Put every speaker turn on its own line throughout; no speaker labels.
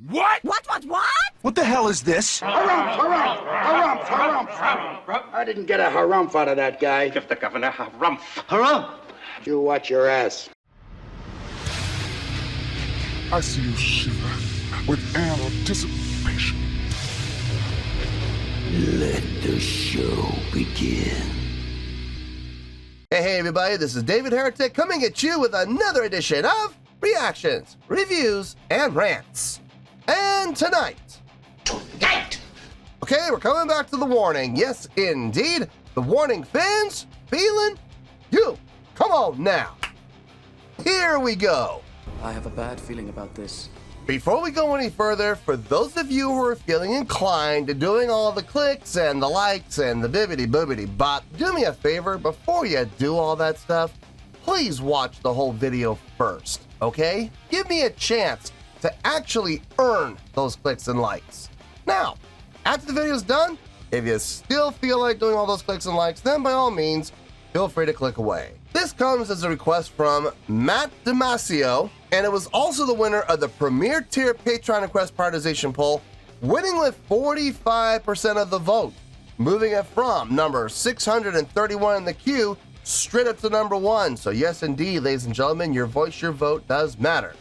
What?
What?
What the hell is this?
Harumph. I didn't get a harumph out of that guy.
Give the governor harumph.
Harumph!
You watch your ass.
I see you shiver with anticipation.
Let the show begin.
Hey everybody, this is David Heretic coming at you with another edition of Reactions, Reviews, and Rants. And tonight, okay, we're coming back to the warning. Yes, indeed, the warning fans, feeling you. Come on now. Here we go.
I have a bad feeling about this.
Before we go any further, for those of you who are feeling inclined to doing all the clicks and the likes and the bibbity-boobity-bop, do me a favor, before you do all that stuff, please watch the whole video first, okay? Give me a chance to actually earn those clicks and likes. Now, after the video's done, if you still feel like doing all those clicks and likes, then by all means, feel free to click away. This comes as a request from Matt Damasio, and it was also the winner of the Premier Tier Patreon Request Prioritization Poll, winning with 45% of the vote, moving it from number 631 in the queue straight up to number 1. So yes, indeed, ladies and gentlemen, your voice, your vote does matter.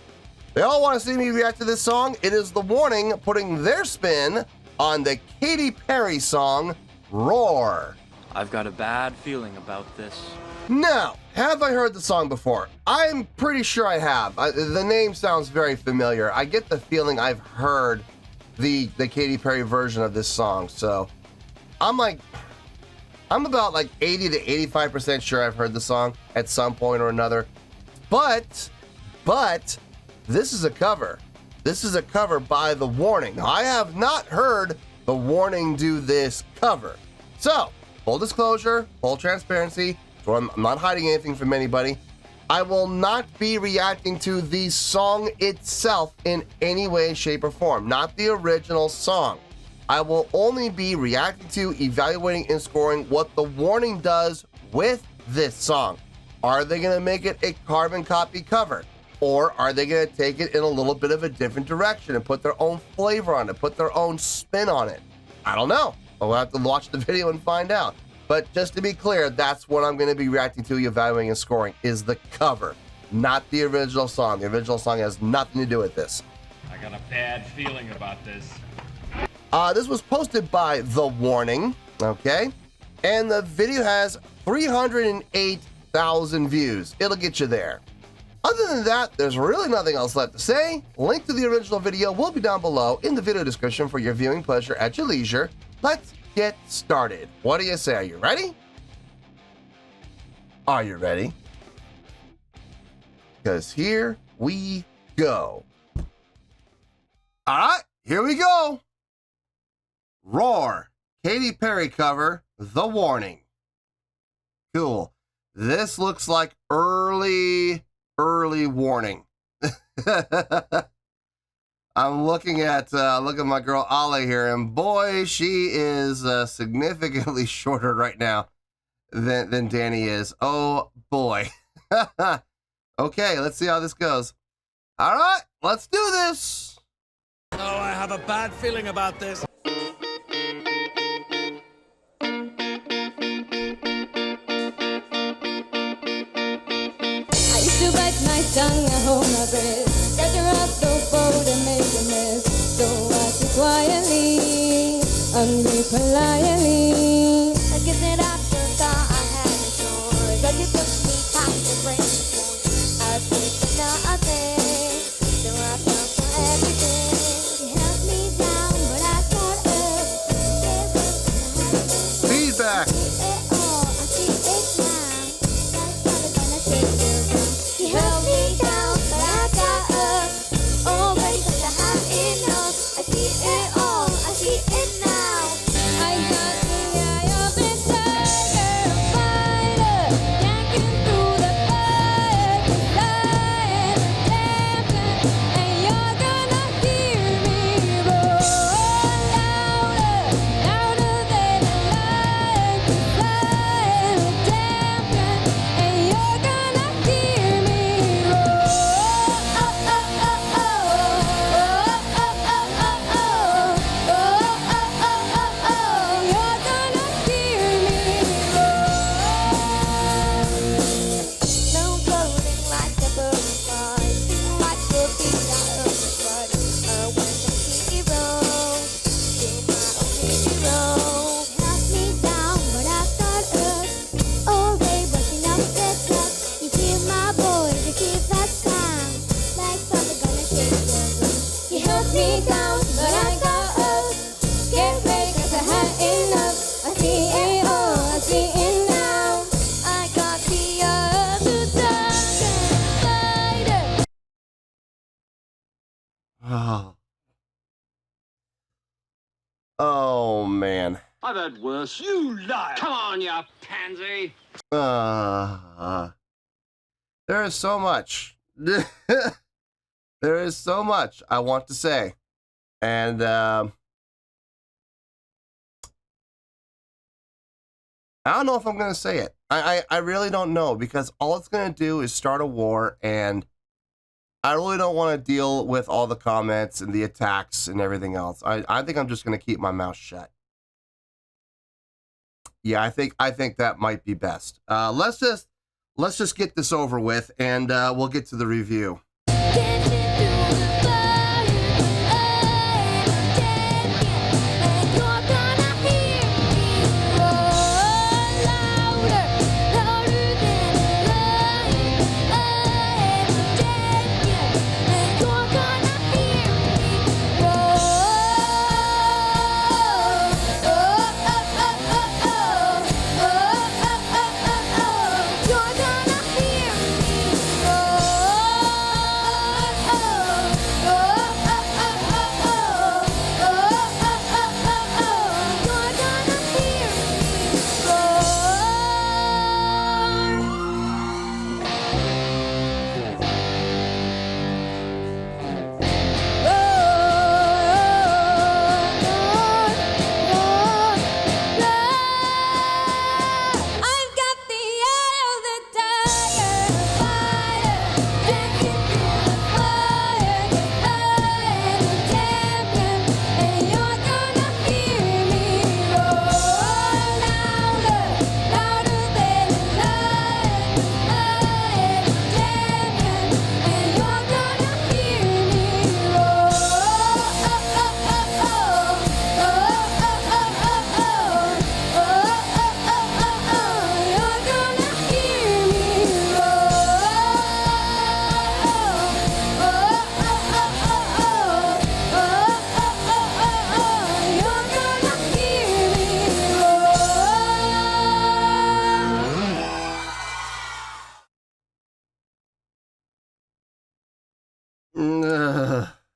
They all want to see me react to this song. It is The Warning putting their spin on the Katy Perry song, Roar.
I've got a bad feeling about this.
Now, have I heard the song before? I'm pretty sure I have. The name sounds very familiar. I get the feeling I've heard the Katy Perry version of this song, so I'm about like 80 to 85% sure I've heard the song at some point or another. But this is a cover. This is a cover by The Warning. Now, I have not heard The Warning do this cover. So, full disclosure, full transparency, so I'm not hiding anything from anybody. I will not be reacting to the song itself in any way, shape, or form. Not the original song. I will only be reacting to, evaluating, and scoring what The Warning does with this song. Are they going to make it a carbon copy cover? Or are they going to take it in a little bit of a different direction and put their own flavor on it, put their own spin on it? I don't know. We'll have to watch the video and find out. But just to be clear, that's what I'm going to be reacting to, evaluating, and scoring, is the cover, not the original song. The original song has nothing to do with this.
I got a bad feeling about this.
This was posted by The Warning, okay? And the video has 308,000 views. It'll get you there. Other than that, there's really nothing else left to say. Link to the original video will be down below in the video description for your viewing pleasure at your leisure. Let's get started. What do you say? Are you ready? Are you ready? Because here we go. All right, here we go. Roar, Katy Perry cover, The Warning. Cool. This looks like early Warning. I'm looking at my girl Ale here, and boy, she is significantly shorter right now than Danny is. Oh boy. Okay, let's see how this goes. All right, let's do this.
Oh, I have a bad feeling about this.
I used to bite my tongue and hold my breath. Got your eyes so bold and make a mess. So I sit quietly, hungry politely. I guess that after thought I had a choice. But you pushed me past the breaking point. I think nothing, so I fell for everything. You held me down, but I got up.
Feedback.
I got the
Oh, man.
I've had worse. You lie! Come on, you pansy!
There is so much. There is so much I want to say. And I don't know if I'm going to say it. I really don't know, because all it's going to do is start a war, and I really don't want to deal with all the comments and the attacks and everything else. I think I'm just going to keep my mouth shut. Yeah, I think that might be best. Let's just get this over with, and we'll get to the review.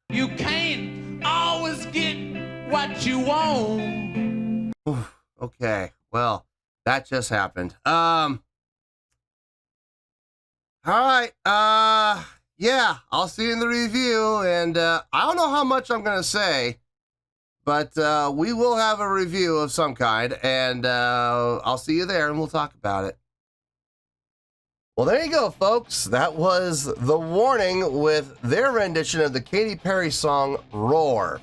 You can't always get what you want.
Okay, well, that just happened. All right, yeah, I'll see you in the review, and I don't know how much I'm gonna say, but we will have a review of some kind, and I'll see you there, and we'll talk about it. Well, there you go, folks. That was The Warning with their rendition of the Katy Perry song Roar.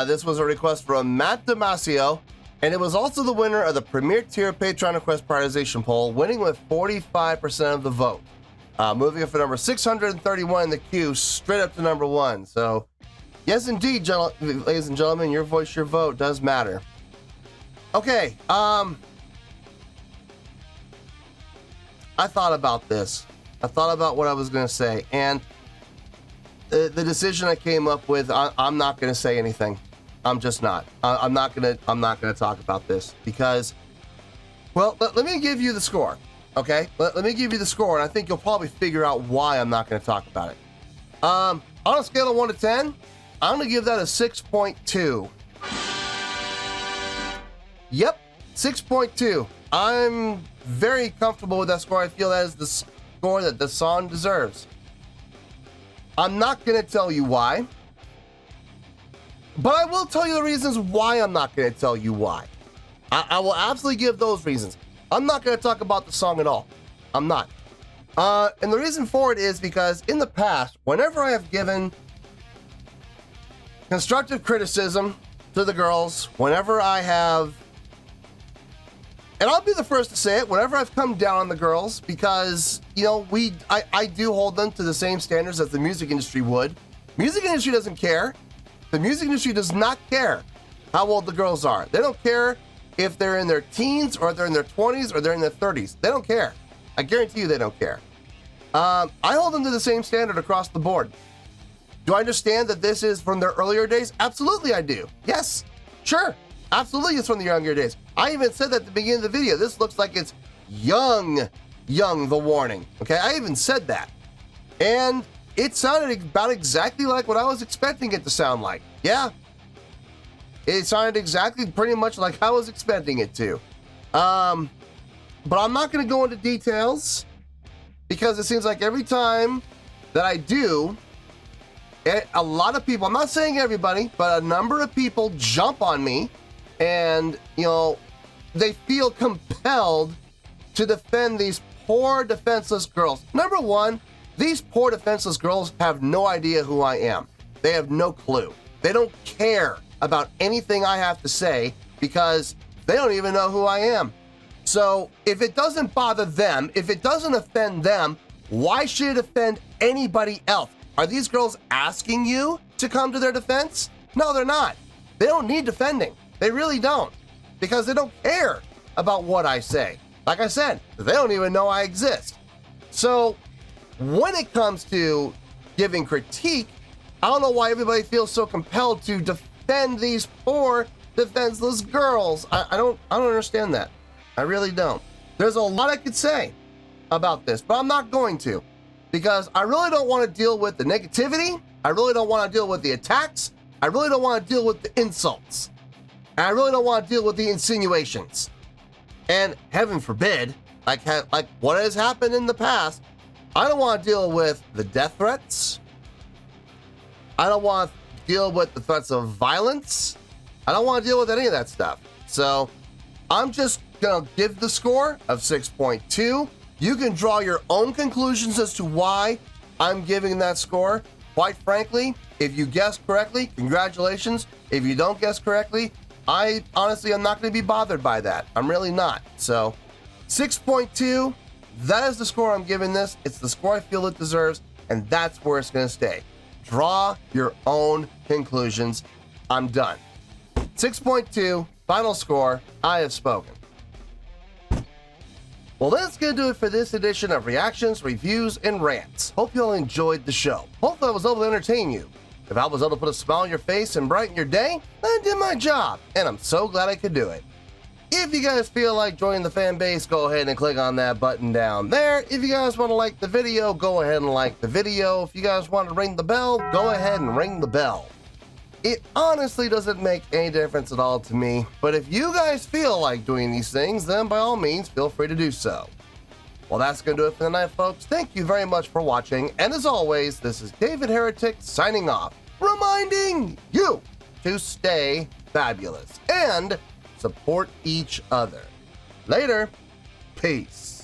This was a request from Matt Damasio, and it was also the winner of the Premier Tier Patreon Request Prioritization Poll, winning with 45% of the vote. Moving it for number 631 in the queue, straight up to number 1. So, yes, indeed, ladies and gentlemen, your voice, your vote does matter. Okay, I thought about this. I thought about what I was going to say, and the decision I came up with, I'm not going to say anything. I'm just not. I'm not going to talk about this because, well, let me give you the score, okay? Let me give you the score, and I think you'll probably figure out why I'm not going to talk about it. On a scale of 1 to 10, I'm going to give that a 6.2. Yep, 6.2. I'm very comfortable with that score. I feel that is the score that the song deserves. I'm not going to tell you why, but I will tell you the reasons why I'm not going to tell you why. I will absolutely give those reasons. I'm not going to talk about the song at all. I'm not. And the reason for it is because in the past, whenever I have given constructive criticism to the girls, whenever I have, and I'll be the first to say it, whenever I've come down on the girls, because, you know, I do hold them to the same standards as the music industry would. Music industry doesn't care. The music industry does not care how old the girls are. They don't care if they're in their teens or they're in their 20s or they're in their 30s. They don't care. I guarantee you they don't care. I hold them to the same standard across the board. Do I understand that this is from their earlier days? Absolutely I do. Yes, sure. Absolutely it's from the younger days. I even said that at the beginning of the video. This looks like it's young The Warning. Okay, I even said that. And it sounded about exactly like what I was expecting it to sound like. Yeah. It sounded exactly pretty much like I was expecting it to. But I'm not going to go into details because it seems like every time that I do, a lot of people, I'm not saying everybody, but a number of people jump on me and, you know, they feel compelled to defend these poor defenseless girls. Number one, these poor defenseless girls have no idea who I am. They have no clue. They don't care about anything I have to say because they don't even know who I am. So if it doesn't bother them, if it doesn't offend them, why should it offend anybody else? Are these girls asking you to come to their defense? No, they're not. They don't need defending. They really don't, because they don't care about what I say. Like I said, they don't even know I exist. So when it comes to giving critique, I don't know why everybody feels so compelled to defend these poor defenseless girls. I don't understand that. I really don't. There's a lot I could say about this, but I'm not going to, because I really don't want to deal with the negativity. I really don't want to deal with the attacks. I really don't want to deal with the insults. And I really don't want to deal with the insinuations. And heaven forbid, like what has happened in the past, I don't want to deal with the death threats. I don't want to deal with the threats of violence. I don't want to deal with any of that stuff. So I'm just going to give the score of 6.2. You can draw your own conclusions as to why I'm giving that score. Quite frankly, if you guessed correctly, congratulations. If you don't guess correctly, I honestly am not going to be bothered by that. I'm really not. So 6.2, that is the score I'm giving this. It's the score I feel it deserves, and that's where it's going to stay. Draw your own conclusions. I'm done. 6.2, final score. I have spoken. Well, that's going to do it for this edition of Reactions, Reviews, and Rants. Hope you all enjoyed the show. Hope I was able to entertain you. If I was able to put a smile on your face and brighten your day, I did my job, and I'm so glad I could do it. If you guys feel like joining the fan base, go ahead and click on that button down there. If you guys want to like the video, go ahead and like the video. If you guys want to ring the bell, go ahead and ring the bell. It honestly doesn't make any difference at all to me, but if you guys feel like doing these things, then by all means, feel free to do so. Well, that's going to do it for the night, folks. Thank you very much for watching, and as always, this is David Heretic signing off, reminding you to stay fabulous and support each other. Later. Peace.